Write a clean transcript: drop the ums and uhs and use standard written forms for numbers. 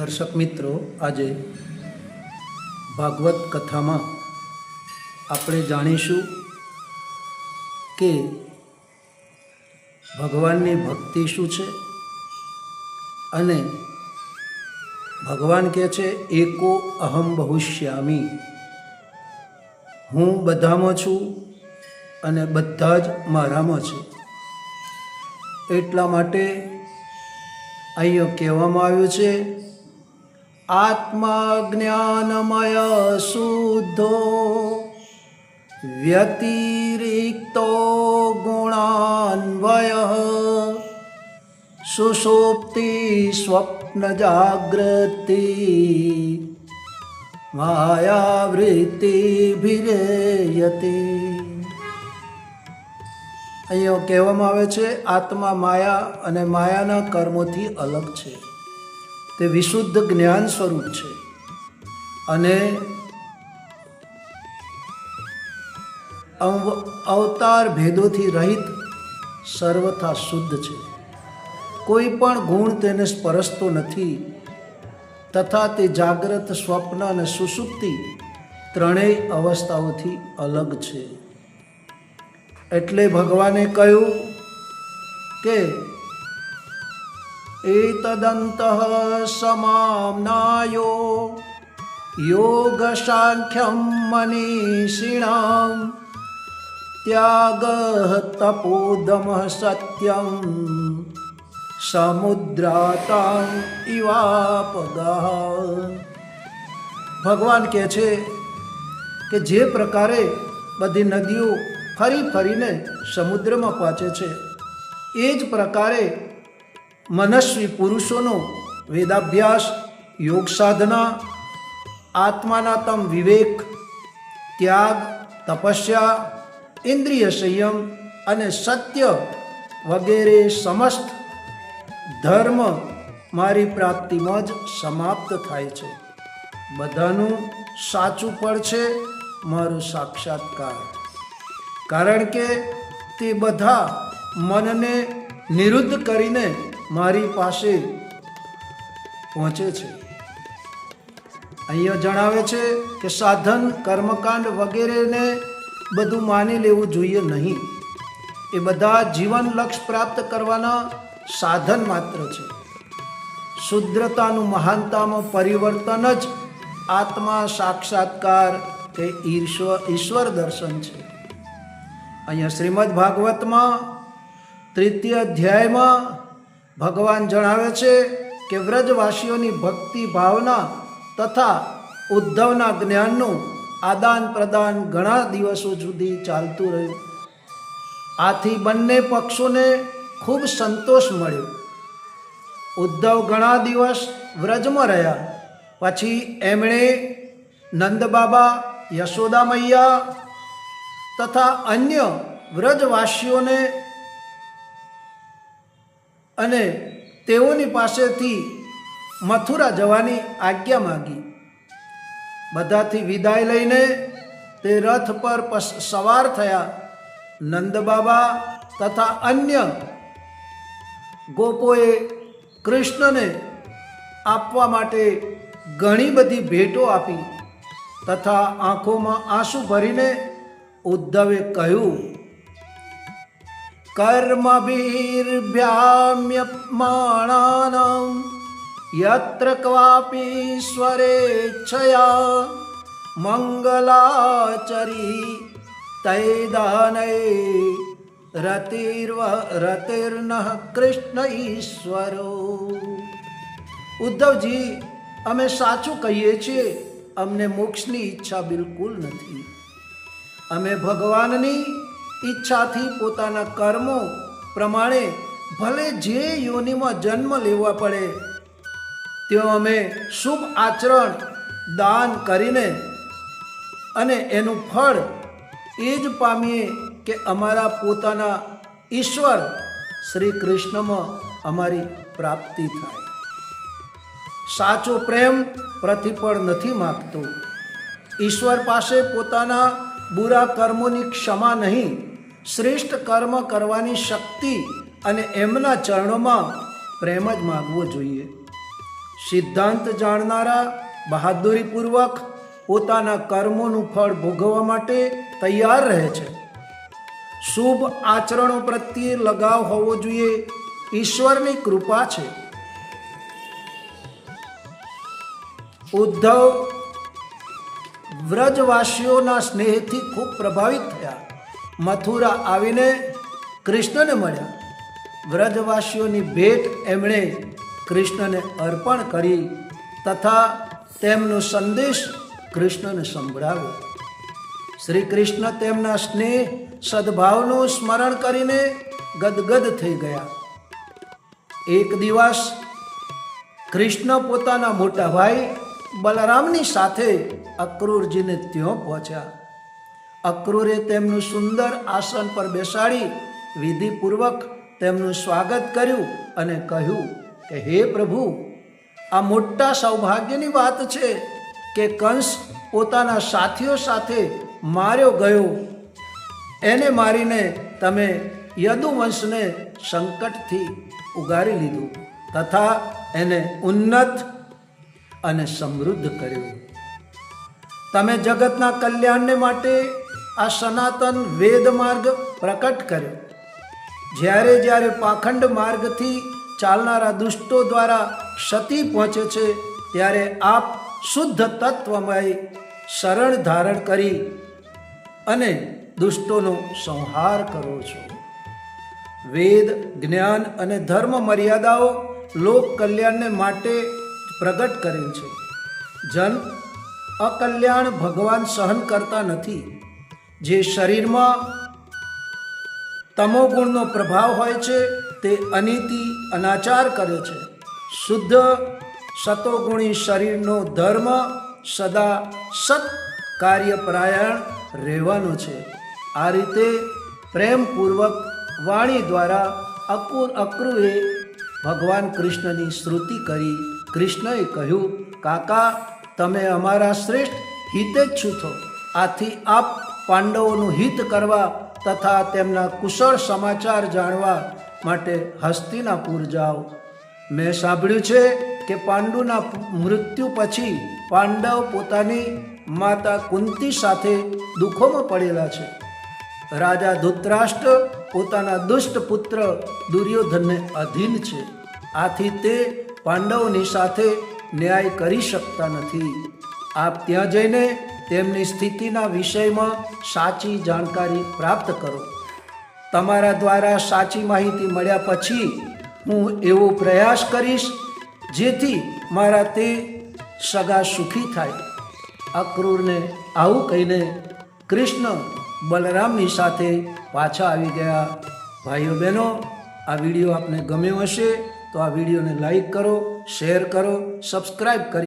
દર્શક મિત્રો, આજે ભાગવત કથામાં આપણે જાણીશું કે ભગવાનની ભક્તિ શું છે અને ભગવાન કહે છે એકો અહમ બહુશ્યામી, હું બધામાં છું અને બધા જ મારામાં છે. એટલા માટે અહીંયા કહેવામાં આવ્યું છે આત્મા જ્ઞાનમય શુદ્ધો વ્યતિરિક્તો ગુણાન્વય સુષુપ્તિ સ્વપ્ન જાગૃતિ માયાવૃત્તિ ભિરેયતે. અહીંયા કહેવામાં આવે છે આત્મા માયા અને માયાના કર્મોથી અલગ છે. તે વિશુદ્ધ જ્ઞાન સ્વરૂપ છે અને અવતાર ભેદોથી રહિત સર્વથા શુદ્ધ છે. કોઈ પણ ગુણ તેને સ્પર્શતો નથી તથા તે જાગ્રત, સ્વપ્ન અને સુષુપ્તિ ત્રણેય અવસ્થાઓથી અલગ છે. એટલે ભગવાને કહ્યું કે એતદંતઃ સમામ્નાયો યોગ સાંખ્યમ મનીષિણામ ત્યાગઃ તપોદમઃ સત્યમ સમુદ્રાતાં ઇવાપગઃ. ભગવાન કહે છે કે જે પ્રકારે બધી નદીઓ ફરી ફરીને સમુદ્રમાં પહોંચે છે, એ જ પ્રકારે મનસ્વી પુરુષોનો વેદાભ્યાસ, યોગ સાધના, આત્માના તમ વિવેક, ત્યાગ, તપસ્યા, ઇન્દ્રિય સંયમ અને સત્ય વગેરે સમસ્ત ધર્મ મારી પ્રાપ્તિમાં જ સમાપ્ત થાય છે. બધાનું સાચું ફળ છે મારો સાક્ષાત્કાર, કારણ કે તે બધા મનને નિરુદ્ધ કરીને મારી પાસે પહોંચે છે. અહીંયા જણાવે છે કે સાધન, કર્મકાંડ વગેરેને બધું માની લેવું જોઈએ નહીં. એ બધા જીવન લક્ષ્ય પ્રાપ્ત કરવાના સાધન માત્ર છે. શુદ્રતાનું મહાનતામાં પરિવર્તન જ આત્મા સાક્ષાત્કાર કે ઈશ્વર દર્શન છે. અહીંયા શ્રીમદ ભાગવતમાં 3ય અધ્યાયમાં ભગવાન જણાવે છે કે વ્રજવાસીઓની ભક્તિ ભાવના તથા ઉદ્ધવના જ્ઞાનનું આદાન પ્રદાન ઘણા દિવસો સુધી ચાલતું રહ્યું. આથી બંને પક્ષોને ખૂબ સંતોષ મળ્યો. ઉદ્ધવ ઘણા દિવસ વ્રજમાં રહ્યા. પછી એમણે નંદબાબા, યશોદા મૈયા તથા અન્ય વ્રજવાસીઓને અને તેઓની પાસેથી મથુરા જવાની આજ્ઞા માંગી. બધાથી વિદાય લઈને તે રથ પર સવાર થયા. નંદબાબા તથા અન્ય ગોપોએ કૃષ્ણને આપવા માટે ઘણી બધી ભેટો આપી તથા આંખોમાં આંસુ ભરીને ઉદ્ધવે કહ્યું કર્મભીર્ભ્યામ્યમાણાનાં યત્ર ક્વાપી સ્વરેચ્છયા મંગલાચરી તૈદાનૈ રતિર્નઃ કૃષ્ણ ઈશ્વરો. ઉદ્ધવજી, અમે સાચું કહીએ છીએ, અમને મોક્ષની ઈચ્છા બિલકુલ નથી. અમે ભગવાનની ઈચ્છાથી પોતાના કર્મો પ્રમાણે ભલે જે યોનિમાં જન્મ લેવા પડે ત્યાં અમે શુભ આચરણ, દાન કરીને અને એનું ફળ એ જ પામીએ કે અમારા પોતાના ઈશ્વર શ્રી કૃષ્ણમાં અમારી પ્રાપ્તિ થાય. સાચો પ્રેમ પ્રતિફળ નથી માગતો. ઈશ્વર પાસે પોતાના બુરા કર્મોની ક્ષમા નહીં, શ્રેષ્ઠ કર્મ કરવાની શક્તિ અને એમના ચરણોમાં પ્રેમ જ માગવો જોઈએ. સિદ્ધાંત જાણનારા બહાદુરીપૂર્વક પોતાના કર્મોનું ફળ ભોગવવા માટે તૈયાર રહે છે. શુભ આચરણો પ્રત્યે લગાવ હોવો જોઈએ, ઈશ્વરની કૃપા છે. ઉદ્ધવ વ્રજવાસીઓના સ્નેહથી ખૂબ પ્રભાવિત થયા. મથુરા આવીને કૃષ્ણને મળ્યા. વ્રજવાસીઓની ભેટ એમણે કૃષ્ણને અર્પણ કરી તથા તેમનો સંદેશ કૃષ્ણને સંભળાવ્યો. શ્રી કૃષ્ણ તેમના સ્નેહ સદભાવનું સ્મરણ કરીને ગદગદ થઈ ગયા. એક દિવસ કૃષ્ણ પોતાના મોટા ભાઈ બલરામની સાથે અક્રૂરજીને ત્યાં પહોંચ્યા. અક્રૂરે તેમનું સુંદર આસન પર બેસાડી વિધિપૂર્વક તેમનું સ્વાગત કર્યું અને કહ્યું કે હે પ્રભુ, આ મોટા સૌભાગ્યની વાત છે કે કંસ પોતાના સાથીઓ સાથે માર્યો ગયો. એને મારીને તમે યદુવંશને સંકટથી ઉગારી લીધું તથા એને ઉન્નત અને સમૃદ્ધ કર્યું. તમે જગતના કલ્યાણને માટે આ સનાતન વેદ માર્ગ પ્રકટ કર્યો. જ્યારે જ્યારે પાખંડ માર્ગથી ચાલનારા દુષ્ટો દ્વારા ક્ષતિ પહોંચે છે, ત્યારે આપ શુદ્ધ તત્વમય શરણ ધારણ કરી અને દુષ્ટોનો સંહાર કરો છો. વેદ, જ્ઞાન અને ધર્મ મર્યાદાઓ લોક કલ્યાણને માટે પ્રગટ કરેલ છે. જન અકલ્યાણ ભગવાન સહન કરતા નથી. જે શરીરમાં તમોગુણનો પ્રભાવ હોય છે તે અનીતિ અનાચાર કરે છે. શુદ્ધ સતોગુણી શરીરનો ધર્મ સદા સત કાર્યપરાયણ રહેવાનો છે. આ રીતે પ્રેમપૂર્વક વાણી દ્વારા અક્રૂરે ભગવાન કૃષ્ણની સ્તુતિ કરી. કૃષ્ણએ કહ્યું, કાકા, તમે અમારા શ્રેષ્ઠ હિતેચ્છુ છો. આથી આપ પાંડવોનું હિત કરવા તથા તેમના કુશળ સમાચાર જાણવા માટે હસ્તિનાપુર જાઓ. મેં સાંભળ્યું છે કે પાંડુના મૃત્યુ પછી પાંડવ પોતાની માતા કુંતી સાથે દુઃખોમાં પડેલા છે. રાજા ધૃતરાષ્ટ્ર પોતાના દુષ્ટ પુત્ર દુર્યોધનને અધીન છે. આથી તે પાંડવોની સાથે ન્યાય કરી શકતા નથી. આપ ત્યાં જઈને તેમની સ્થિતિના વિષયમાં સાચી જાણકારી પ્રાપ્ત કરો. તમારા દ્વારા સાચી માહિતી મળ્યા પછી હું એવો પ્રયાસ કરીશ જેથી મારા તે સગા સુખી થાય. અક્રૂરને આવું કહીને કૃષ્ણ બલરામની સાથે પાછા આવી ગયા. ભાઈઓ બહેનો, આ વિડીયો આપને ગમ્યો હશે તો આ વિડીયોને લાઈક કરો, શેર કરો, સબસ્ક્રાઈબ કરી